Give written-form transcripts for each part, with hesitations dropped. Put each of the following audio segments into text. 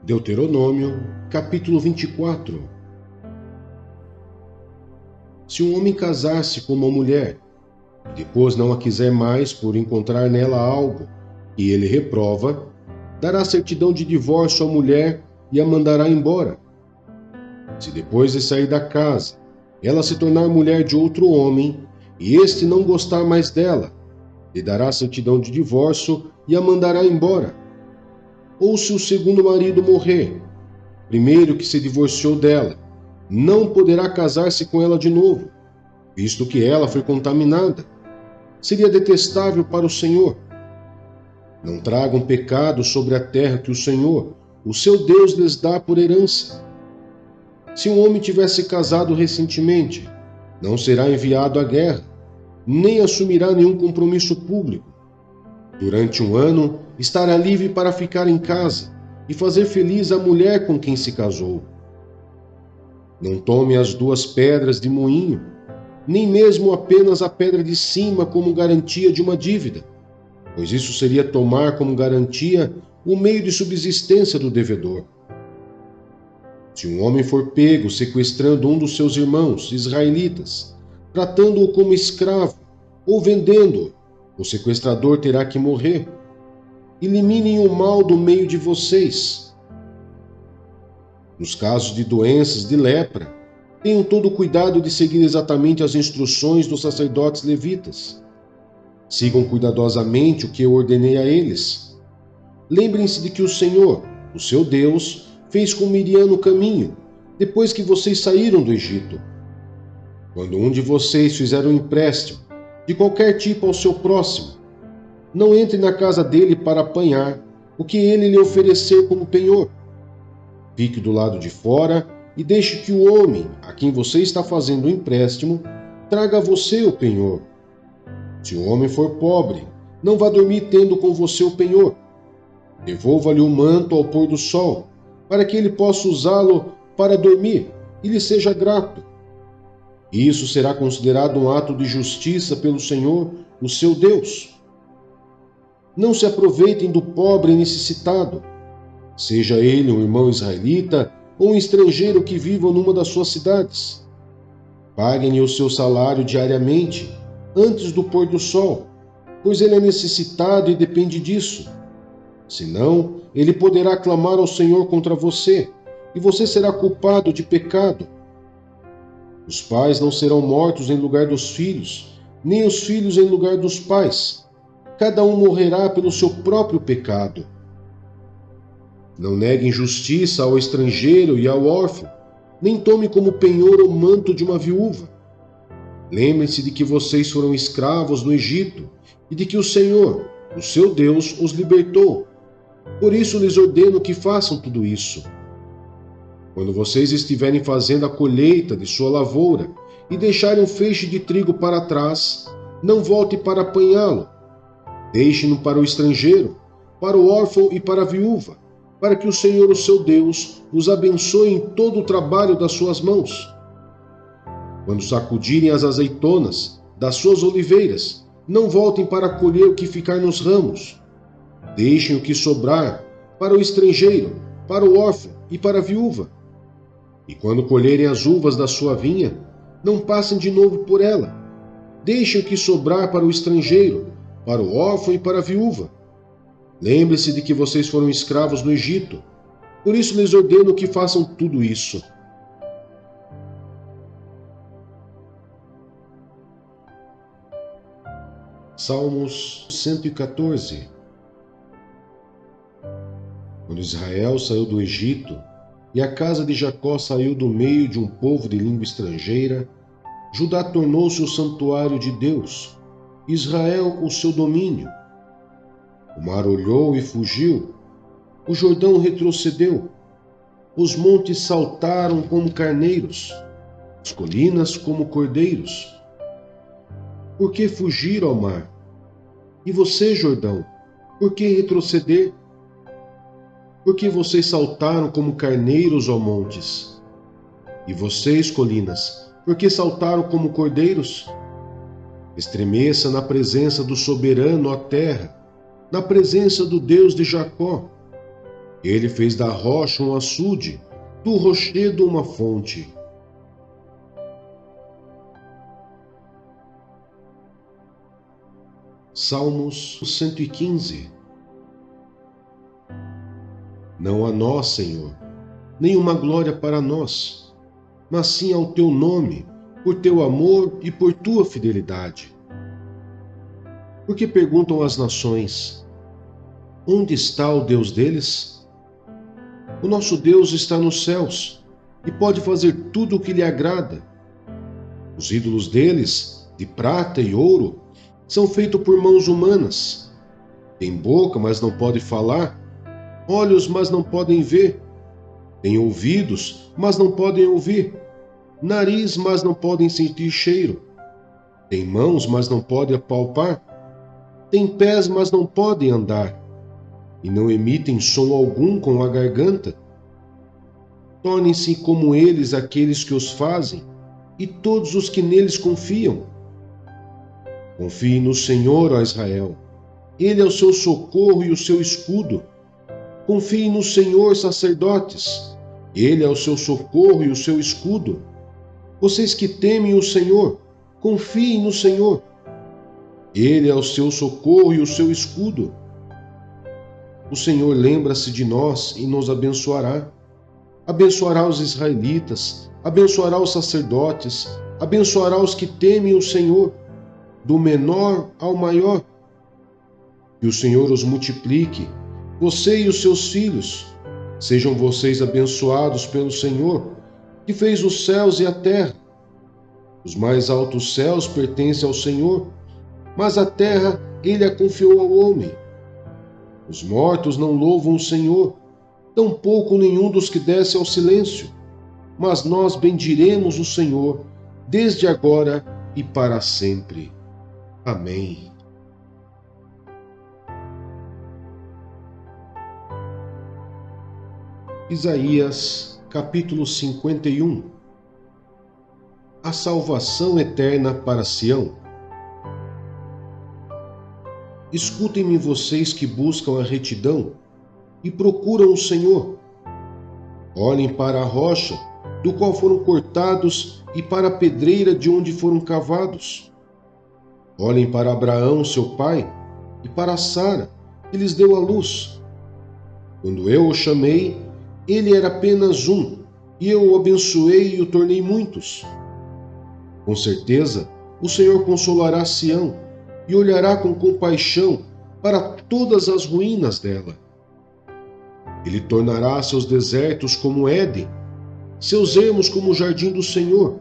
Deuteronômio, capítulo 24. Se um homem casar-se com uma mulher, e depois não a quiser mais por encontrar nela algo que ele reprova, dará certidão de divórcio à mulher e a mandará embora. Se depois de sair da casa, ela se tornar mulher de outro homem, e este não gostar mais dela, lhe dará certidão de divórcio e a mandará embora. Ou se o segundo marido morrer, primeiro que se divorciou dela, não poderá casar-se com ela de novo, visto que ela foi contaminada. Seria detestável para o Senhor. Não tragam pecado sobre a terra que o Senhor, o seu Deus, lhes dá por herança. Se um homem tivesse casado recentemente, não será enviado à guerra, nem assumirá nenhum compromisso público. Durante um ano, estará livre para ficar em casa e fazer feliz a mulher com quem se casou. Não tome as duas pedras de moinho, nem mesmo apenas a pedra de cima como garantia de uma dívida, pois isso seria tomar como garantia o meio de subsistência do devedor. Se um homem for pego sequestrando um dos seus irmãos israelitas, tratando-o como escravo ou vendendo-o, o sequestrador terá que morrer. Eliminem o mal do meio de vocês. Nos casos de doenças de lepra, tenham todo o cuidado de seguir exatamente as instruções dos sacerdotes levitas. Sigam cuidadosamente o que eu ordenei a eles. Lembrem-se de que o Senhor, o seu Deus, fez com Miriam no caminho, depois que vocês saíram do Egito. Quando um de vocês fizer um empréstimo, de qualquer tipo ao seu próximo, não entre na casa dele para apanhar o que ele lhe oferecer como penhor. Fique do lado de fora e deixe que o homem a quem você está fazendo o empréstimo traga a você o penhor. Se o homem for pobre, não vá dormir tendo com você o penhor. Devolva-lhe o manto ao pôr do sol, para que ele possa usá-lo para dormir e lhe seja grato. Isso será considerado um ato de justiça pelo Senhor, o seu Deus. Não se aproveitem do pobre e necessitado, seja ele um irmão israelita ou um estrangeiro que viva numa das suas cidades. Paguem-lhe o seu salário diariamente, antes do pôr do sol, pois ele é necessitado e depende disso. Senão, ele poderá clamar ao Senhor contra você, e você será culpado de pecado. Os pais não serão mortos em lugar dos filhos, nem os filhos em lugar dos pais. Cada um morrerá pelo seu próprio pecado. Não neguem justiça ao estrangeiro e ao órfão, nem tome como penhor o manto de uma viúva. Lembrem-se de que vocês foram escravos no Egito e de que o Senhor, o seu Deus, os libertou. Por isso lhes ordeno que façam tudo isso. Quando vocês estiverem fazendo a colheita de sua lavoura e deixarem um feixe de trigo para trás, não volte para apanhá-lo. Deixem-no para o estrangeiro, para o órfão e para a viúva, para que o Senhor, o seu Deus, os abençoe em todo o trabalho das suas mãos. Quando sacudirem as azeitonas das suas oliveiras, não voltem para colher o que ficar nos ramos. Deixem o que sobrar para o estrangeiro, para o órfão e para a viúva. E quando colherem as uvas da sua vinha, não passem de novo por ela. Deixem o que sobrar para o estrangeiro, para o órfão e para a viúva. Lembre-se de que vocês foram escravos no Egito. Por isso lhes ordeno que façam tudo isso. Salmos 114. Quando Israel saiu do Egito e a casa de Jacó saiu do meio de um povo de língua estrangeira, Judá tornou-se o santuário de Deus, Israel o seu domínio. O mar olhou e fugiu, o Jordão retrocedeu, os montes saltaram como carneiros, as colinas como cordeiros. Por que fugir ao mar? E você, Jordão, por que retroceder? Porque vocês saltaram como carneiros, ó montes? E vocês, colinas, por que saltaram como cordeiros? Estremeça na presença do soberano, ó terra, na presença do Deus de Jacó. Ele fez da rocha um açude, do rochedo uma fonte. Salmos 115. Não a nós, Senhor, nenhuma glória para nós, mas sim ao teu nome, por teu amor e por tua fidelidade. Porque perguntam as nações: onde está o Deus deles? O nosso Deus está nos céus e pode fazer tudo o que lhe agrada. Os ídolos deles, de prata e ouro, são feitos por mãos humanas. Tem boca, mas não pode falar, olhos, mas não podem ver, tem ouvidos, mas não podem ouvir, nariz, mas não podem sentir cheiro, tem mãos, mas não podem apalpar, tem pés, mas não podem andar, e não emitem som algum com a garganta. Tornem-se como eles aqueles que os fazem, e todos os que neles confiam. Confie no Senhor, ó Israel. Ele é o seu socorro e o seu escudo. Confie no Senhor, sacerdotes. Ele é o seu socorro e o seu escudo. Vocês que temem o Senhor, confiem no Senhor. Ele é o seu socorro e o seu escudo. O Senhor lembra-se de nós e nos abençoará. Abençoará os israelitas, abençoará os sacerdotes, abençoará os que temem o Senhor, do menor ao maior. Que o Senhor os multiplique, você e os seus filhos. Sejam vocês abençoados pelo Senhor, que fez os céus e a terra. Os mais altos céus pertencem ao Senhor, mas a terra ele a confiou ao homem. Os mortos não louvam o Senhor, tampouco nenhum dos que desce ao silêncio. Mas nós bendiremos o Senhor, desde agora e para sempre. Amém. Isaías, capítulo 51. A salvação eterna para Sião. Escutem-me vocês que buscam a retidão e procuram o Senhor. Olhem para a rocha, do qual foram cortados, e para a pedreira de onde foram cavados. Olhem para Abraão, seu pai, e para Sara, que lhes deu a luz. Quando eu o chamei, ele era apenas um, e eu o abençoei e o tornei muitos. Com certeza, o Senhor consolará Sião e olhará com compaixão para todas as ruínas dela. Ele tornará seus desertos como Éden, seus ermos como o jardim do Senhor.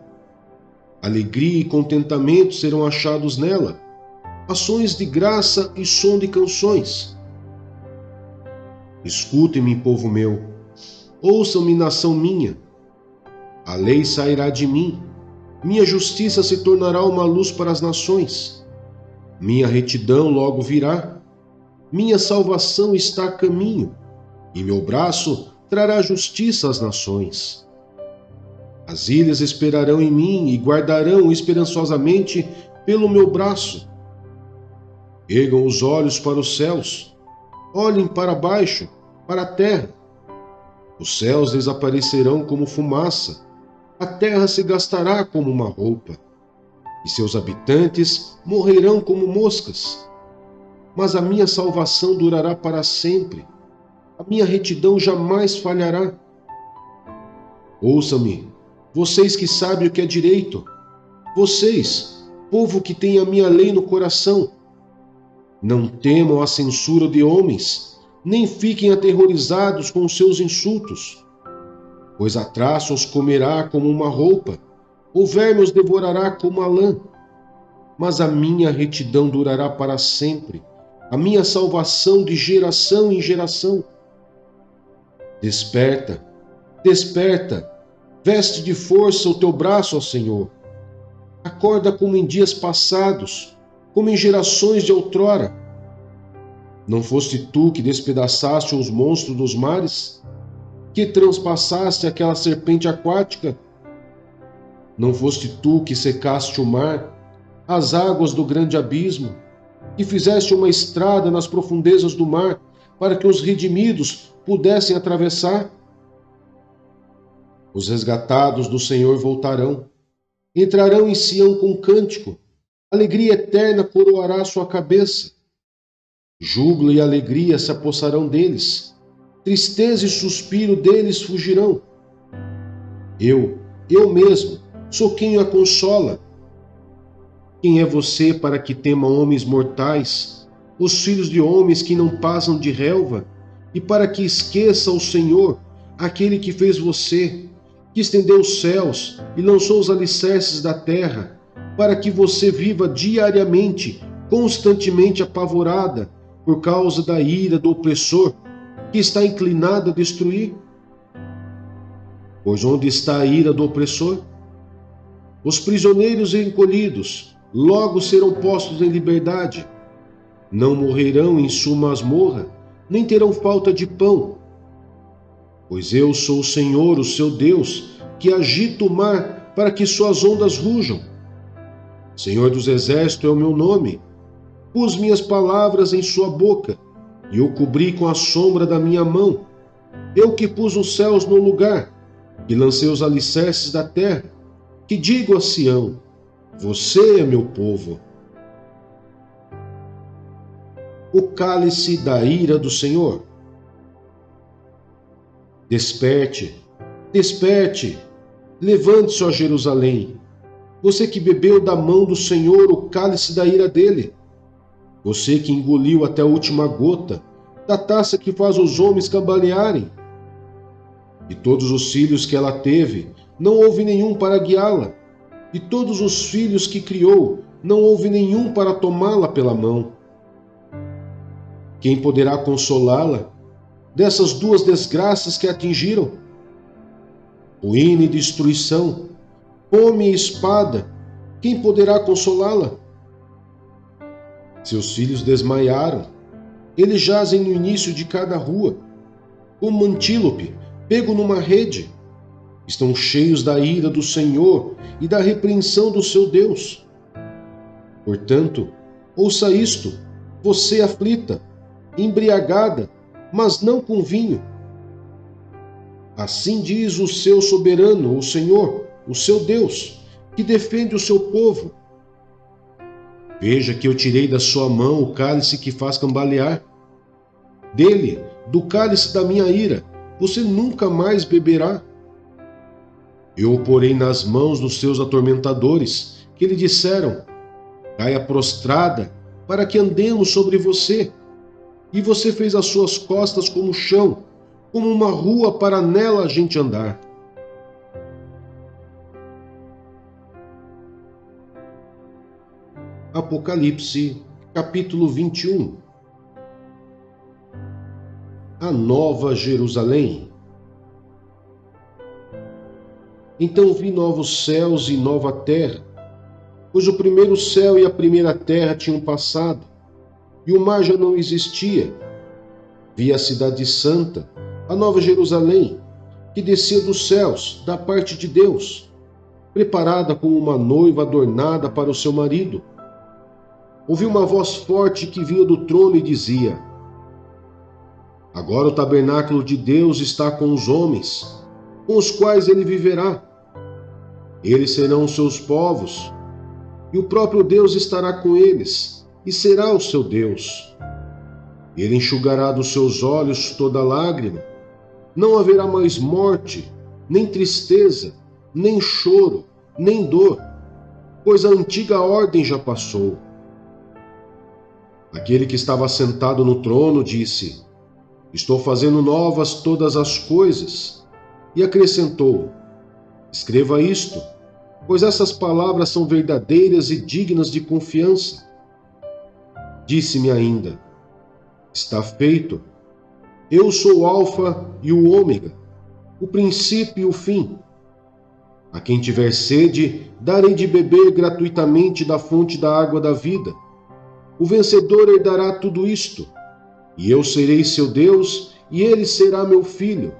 Alegria e contentamento serão achados nela, ações de graça e som de canções. Escutem-me, povo meu, ouçam-me, nação minha. A lei sairá de mim, minha justiça se tornará uma luz para as nações. Minha retidão logo virá, minha salvação está a caminho, e meu braço trará justiça às nações. As ilhas esperarão em mim e guardarão esperançosamente pelo meu braço. Ergam os olhos para os céus, olhem para baixo, para a terra. Os céus desaparecerão como fumaça, a terra se gastará como uma roupa, e seus habitantes morrerão como moscas. Mas a minha salvação durará para sempre, a minha retidão jamais falhará. Ouçam-me, vocês que sabem o que é direito, vocês, povo que tem a minha lei no coração. Não temam a censura de homens, nem fiquem aterrorizados com os seus insultos, pois a traça os comerá como uma roupa, o verme os devorará como a lã. Mas a minha retidão durará para sempre, a minha salvação de geração em geração. Desperta, desperta, veste de força o teu braço, ó Senhor. Acorda como em dias passados, como em gerações de outrora. Não foste tu que despedaçaste os monstros dos mares, que transpassaste aquela serpente aquática? Não foste tu que secaste o mar, as águas do grande abismo, que fizeste uma estrada nas profundezas do mar, para que os redimidos pudessem atravessar? Os resgatados do Senhor voltarão, entrarão em Sião com cântico, alegria eterna coroará sua cabeça. Júbilo e alegria se apossarão deles, tristeza e suspiro deles fugirão. Eu mesmo, sou quem a consola. Quem é você para que tema homens mortais, os filhos de homens que não passam de relva, e para que esqueça o Senhor, aquele que fez você, que estendeu os céus e lançou os alicerces da terra, para que você viva diariamente, constantemente apavorada, por causa da ira do opressor, que está inclinado a destruir? Pois onde está a ira do opressor? Os prisioneiros encolhidos logo serão postos em liberdade. Não morrerão em sua masmorra, nem terão falta de pão. Pois eu sou o Senhor, o seu Deus, que agita o mar para que suas ondas rujam. Senhor dos exércitos é o meu nome. Pus minhas palavras em sua boca e o cobri com a sombra da minha mão. Eu que pus os céus no lugar e lancei os alicerces da terra, que digo a Sião: você é meu povo. O cálice da ira do Senhor. Desperte, desperte, levante-se, ó Jerusalém, você que bebeu da mão do Senhor o cálice da ira dele, você que engoliu até a última gota da taça que faz os homens cambalearem. E todos os filhos que ela teve, não houve nenhum para guiá-la, e todos os filhos que criou, não houve nenhum para tomá-la pela mão. Quem poderá consolá-la dessas duas desgraças que a atingiram? Ruína e destruição, fome e espada, quem poderá consolá-la? Seus filhos desmaiaram, eles jazem no início de cada rua, como um antílope pego numa rede. Estão cheios da ira do Senhor e da repreensão do seu Deus. Portanto, ouça isto, você aflita, embriagada, mas não com vinho. Assim diz o seu soberano, o Senhor, o seu Deus, que defende o seu povo. Veja que eu tirei da sua mão o cálice que faz cambalear. Dele, do cálice da minha ira, você nunca mais beberá. Eu o porei nas mãos dos seus atormentadores, que lhe disseram: caia prostrada, para que andemos sobre você. E você fez as suas costas como chão, como uma rua para nela a gente andar. Apocalipse, capítulo 21. A Nova Jerusalém. Então vi novos céus e nova terra, pois o primeiro céu e a primeira terra tinham passado, e o mar já não existia. Vi a cidade santa, a Nova Jerusalém, que descia dos céus, da parte de Deus, preparada como uma noiva adornada para o seu marido. Ouvi uma voz forte que vinha do trono e dizia: agora o tabernáculo de Deus está com os homens, com os quais ele viverá. Eles serão os seus povos, e o próprio Deus estará com eles, e será o seu Deus. Ele enxugará dos seus olhos toda lágrima. Não haverá mais morte, nem tristeza, nem choro, nem dor, pois a antiga ordem já passou. Aquele que estava sentado no trono disse: estou fazendo novas todas as coisas. E acrescentou: escreva isto, pois essas palavras são verdadeiras e dignas de confiança. Disse-me ainda: está feito. Eu sou o Alfa e o Ômega, o princípio e o fim. A quem tiver sede, darei de beber gratuitamente da fonte da água da vida. O vencedor herdará tudo isto, e eu serei seu Deus, e ele será meu filho.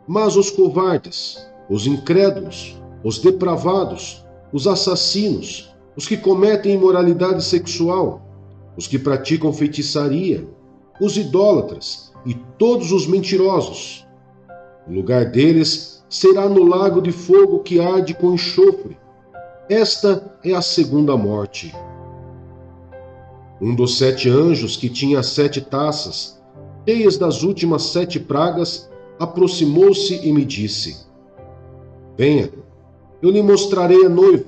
Mas os covardes, os incrédulos, os depravados, os assassinos, os que cometem imoralidade sexual, os que praticam feitiçaria, os idólatras e todos os mentirosos. O lugar deles será no lago de fogo que arde com enxofre. Esta é a segunda morte. Um dos 7 anjos que tinha 7 taças, cheias das últimas 7 pragas, aproximou-se e me disse: Venha, eu lhe mostrarei a noiva,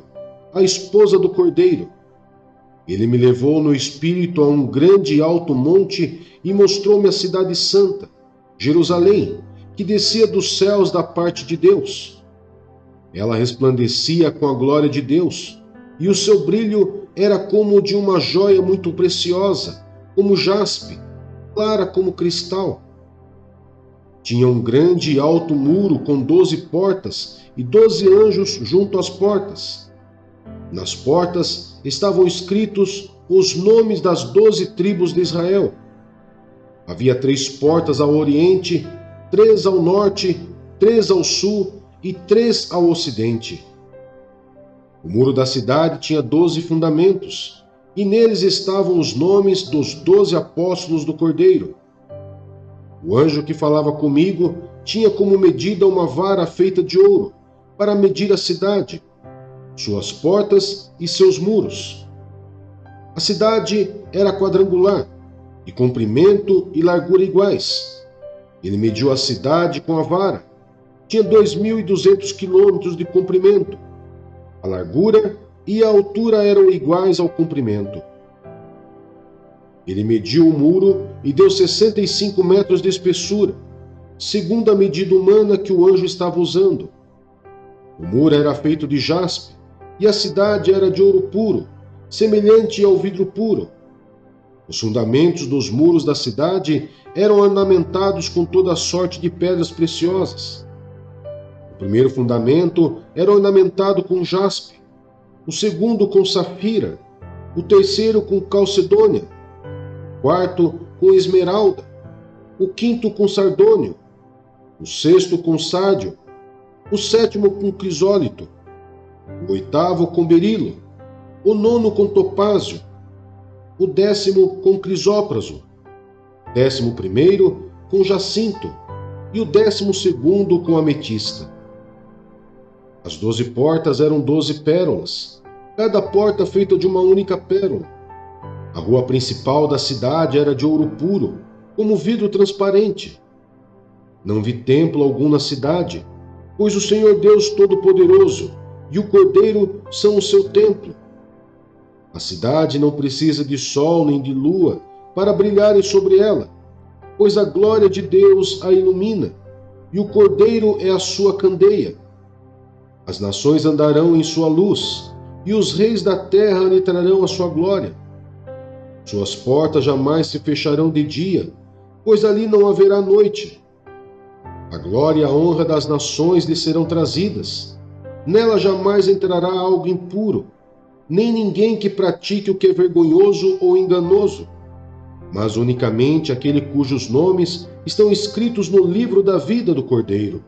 a esposa do Cordeiro. Ele me levou no espírito a um grande e alto monte e mostrou-me a cidade santa, Jerusalém, que descia dos céus da parte de Deus. Ela resplandecia com a glória de Deus, e o seu brilho era como o de uma joia muito preciosa, como jaspe, clara como cristal. Tinha um grande e alto muro com 12 portas e 12 anjos junto às portas. Nas portas estavam escritos os nomes das 12 tribos de Israel. Havia 3 portas ao oriente, 3 ao norte, 3 ao sul e 3 ao ocidente. O muro da cidade tinha 12 fundamentos, e neles estavam os nomes dos 12 apóstolos do Cordeiro. O anjo que falava comigo tinha como medida uma vara feita de ouro, para medir a cidade, suas portas e seus muros. A cidade era quadrangular, de comprimento e largura iguais. Ele mediu a cidade com a vara. Tinha 2.200 quilômetros de comprimento. A largura e a altura eram iguais ao comprimento. Ele mediu o muro e deu 65 metros de espessura, segundo a medida humana que o anjo estava usando. O muro era feito de jaspe, e a cidade era de ouro puro, semelhante ao vidro puro. Os fundamentos dos muros da cidade eram ornamentados com toda sorte de pedras preciosas. O primeiro fundamento era ornamentado com jaspe, o segundo com safira, o terceiro com calcedônia, o quarto com esmeralda, o quinto com sardônio, o sexto com sárdio, o sétimo com crisólito, o oitavo com berilo, o nono com topázio, o 10º com crisópraso, o 11º com jacinto e o 12º com ametista. As 12 portas eram 12 pérolas, cada porta feita de uma única pérola. A rua principal da cidade era de ouro puro, como vidro transparente. Não vi templo algum na cidade, pois o Senhor Deus Todo-Poderoso e o Cordeiro são o seu templo. A cidade não precisa de sol nem de lua para brilharem sobre ela, pois a glória de Deus a ilumina, e o Cordeiro é a sua candeia. As nações andarão em sua luz, e os reis da terra lhe trarão a sua glória. Suas portas jamais se fecharão de dia, pois ali não haverá noite. A glória e a honra das nações lhe serão trazidas. Nela jamais entrará algo impuro, nem ninguém que pratique o que é vergonhoso ou enganoso, mas unicamente aquele cujos nomes estão escritos no livro da vida do Cordeiro.